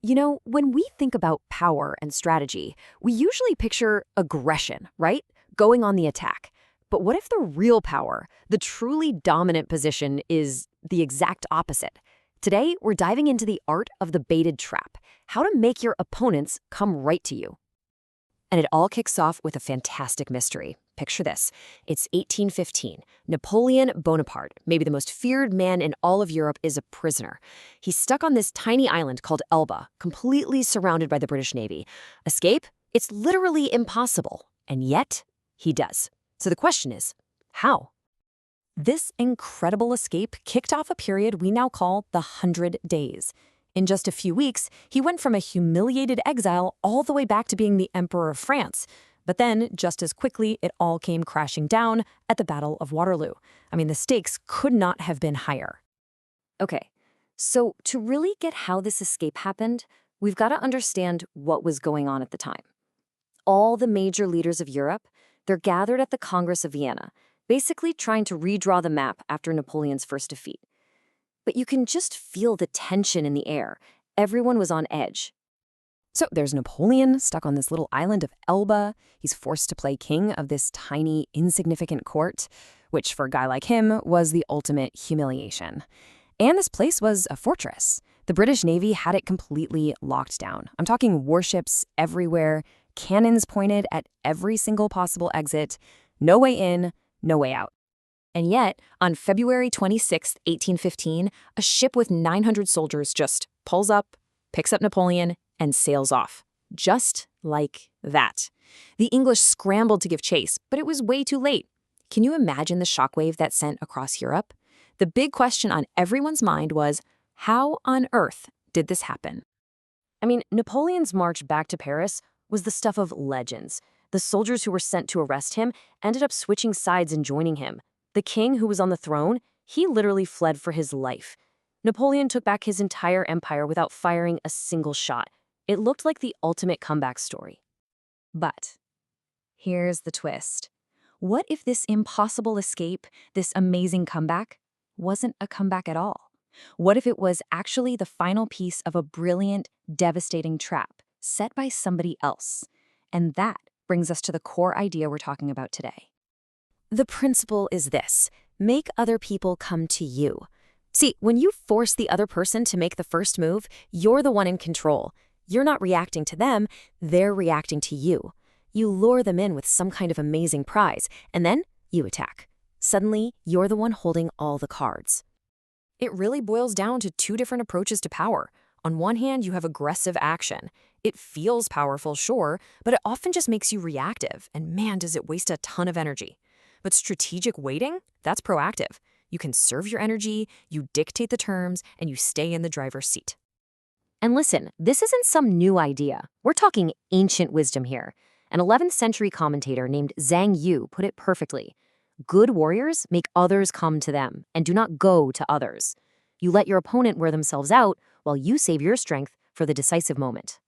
You know, when we think about power and strategy, we usually picture aggression, right? Going on the attack. But what if the real power, the truly dominant position, is the exact opposite? Today, we're diving into the art of the baited trap, how to make your opponents come right to you. And it all kicks off with a fantastic mystery. Picture this. It's 1815. Napoleon Bonaparte, maybe the most feared man in all of Europe, is a prisoner. He's stuck on this tiny island called Elba, completely surrounded by the British Navy. Escape? It's literally impossible. And yet, he does. So the question is, how? This incredible escape kicked off a period we now call the 100 Days. In just a few weeks, he went from a humiliated exile all the way back to being the Emperor of France. But then, just as quickly, it all came crashing down at the Battle of Waterloo. I mean, the stakes could not have been higher. Okay, so to really get how this escape happened, we've got to understand what was going on at the time. All the major leaders of Europe, they're gathered at the Congress of Vienna, basically trying to redraw the map after Napoleon's first defeat. But you can just feel the tension in the air. Everyone was on edge. So there's Napoleon stuck on this little island of Elba. He's forced to play king of this tiny, insignificant court, which for a guy like him was the ultimate humiliation. And this place was a fortress. The British Navy had it completely locked down. I'm talking warships everywhere, cannons pointed at every single possible exit, no way in, no way out. And yet, on February 26, 1815, a ship with 900 soldiers just pulls up, picks up Napoleon, and sails off. Just like that. The English scrambled to give chase, but it was way too late. Can you imagine the shockwave that sent across Europe? The big question on everyone's mind was, how on earth did this happen? I mean, Napoleon's march back to Paris was the stuff of legends. The soldiers who were sent to arrest him ended up switching sides and joining him. The king who was on the throne, he literally fled for his life. Napoleon took back his entire empire without firing a single shot. It looked like the ultimate comeback story. But here's the twist. What if this impossible escape, this amazing comeback, wasn't a comeback at all? What if it was actually the final piece of a brilliant, devastating trap set by somebody else? And that brings us to the core idea we're talking about today. The principle is this: make other people come to you. See, when you force the other person to make the first move, you're the one in control. You're not reacting to them, they're reacting to you. You lure them in with some kind of amazing prize, and then you attack. Suddenly, you're the one holding all the cards. It really boils down to two different approaches to power. On one hand, you have aggressive action. It feels powerful, sure, but it often just makes you reactive, and man, does it waste a ton of energy. But strategic waiting, that's proactive. You conserve your energy, you dictate the terms, and you stay in the driver's seat. And listen, this isn't some new idea. We're talking ancient wisdom here. An 11th century commentator named Zhang Yu put it perfectly. Good warriors make others come to them and do not go to others. You let your opponent wear themselves out while you save your strength for the decisive moment.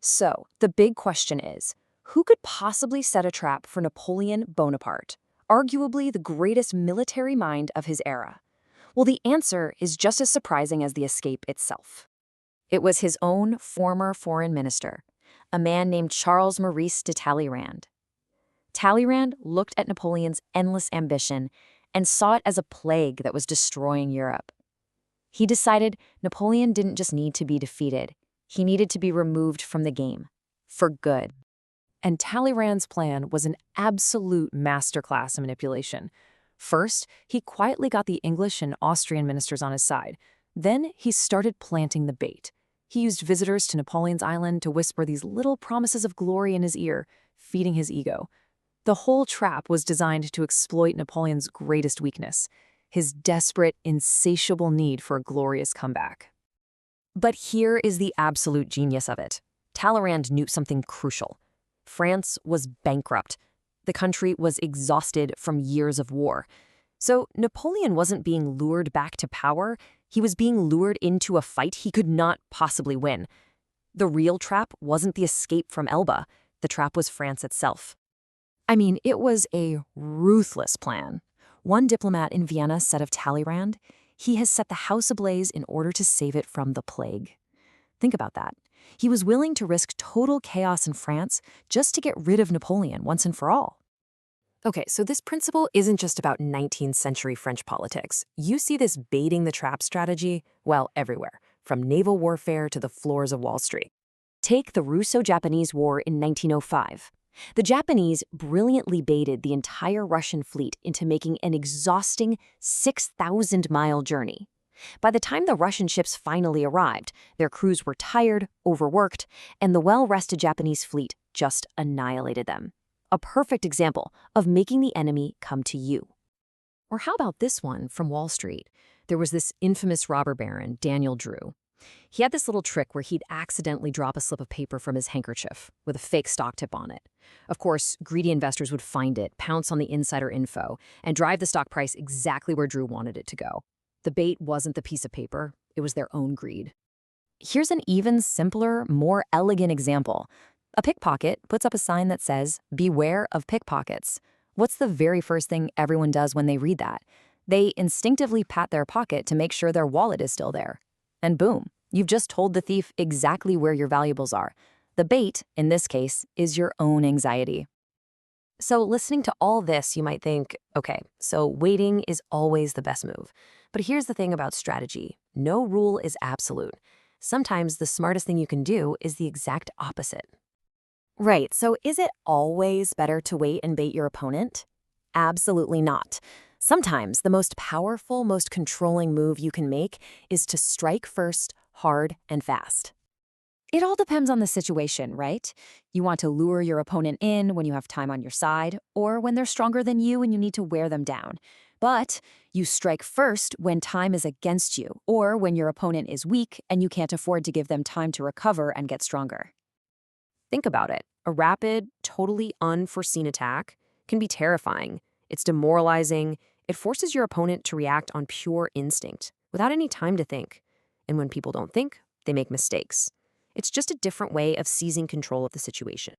So, the big question is, who could possibly set a trap for Napoleon Bonaparte, arguably the greatest military mind of his era? Well, the answer is just as surprising as the escape itself. It was his own former foreign minister, a man named Charles Maurice de Talleyrand. Talleyrand looked at Napoleon's endless ambition and saw it as a plague that was destroying Europe. He decided Napoleon didn't just need to be defeated, he needed to be removed from the game, for good. And Talleyrand's plan was an absolute masterclass in manipulation. First, he quietly got the English and Austrian ministers on his side. Then he started planting the bait. He used visitors to Napoleon's island to whisper these little promises of glory in his ear, feeding his ego. The whole trap was designed to exploit Napoleon's greatest weakness, his desperate, insatiable need for a glorious comeback. But here is the absolute genius of it. Talleyrand knew something crucial. France was bankrupt. The country was exhausted from years of war. So Napoleon wasn't being lured back to power, he was being lured into a fight he could not possibly win. The real trap wasn't the escape from Elba, the trap was France itself. I mean, it was a ruthless plan. One diplomat in Vienna said of Talleyrand, he has set the house ablaze in order to save it from the plague. Think about that. He was willing to risk total chaos in France just to get rid of Napoleon once and for all. Okay, so this principle isn't just about 19th century French politics. You see this baiting the trap strategy, well, everywhere, from naval warfare to the floors of Wall Street. Take the Russo-Japanese War in 1905. The Japanese brilliantly baited the entire Russian fleet into making an exhausting 6,000-mile journey. By the time the Russian ships finally arrived, their crews were tired, overworked, and the well-rested Japanese fleet just annihilated them. A perfect example of making the enemy come to you. Or how about this one from Wall Street? There was this infamous robber baron, Daniel Drew. He had this little trick where he'd accidentally drop a slip of paper from his handkerchief with a fake stock tip on it. Of course, greedy investors would find it, pounce on the insider info, and drive the stock price exactly where Drew wanted it to go. The bait wasn't the piece of paper, it was their own greed. Here's an even simpler, more elegant example. A pickpocket puts up a sign that says, "Beware of pickpockets." What's the very first thing everyone does when they read that? They instinctively pat their pocket to make sure their wallet is still there. And boom, you've just told the thief exactly where your valuables are. The bait, in this case, is your own anxiety. So listening to all this, you might think, okay, so waiting is always the best move. But here's the thing about strategy. No rule is absolute. Sometimes the smartest thing you can do is the exact opposite. Right, so is it always better to wait and bait your opponent? Absolutely not. Sometimes the most powerful, most controlling move you can make is to strike first, hard, and fast. It all depends on the situation, right? You want to lure your opponent in when you have time on your side, or when they're stronger than you and you need to wear them down. But you strike first when time is against you, or when your opponent is weak and you can't afford to give them time to recover and get stronger. Think about it. A rapid, totally unforeseen attack can be terrifying. It's demoralizing. It forces your opponent to react on pure instinct, without any time to think. And when people don't think, they make mistakes. It's just a different way of seizing control of the situation.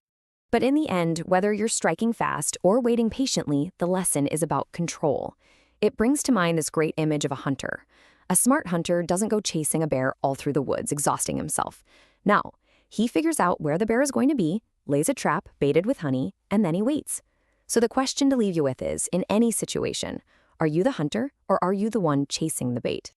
But in the end, whether you're striking fast or waiting patiently, the lesson is about control. It brings to mind this great image of a hunter. A smart hunter doesn't go chasing a bear all through the woods, exhausting himself. No, he figures out where the bear is going to be, lays a trap baited with honey, and then he waits. So the question to leave you with is, in any situation, are you the hunter or are you the one chasing the bait?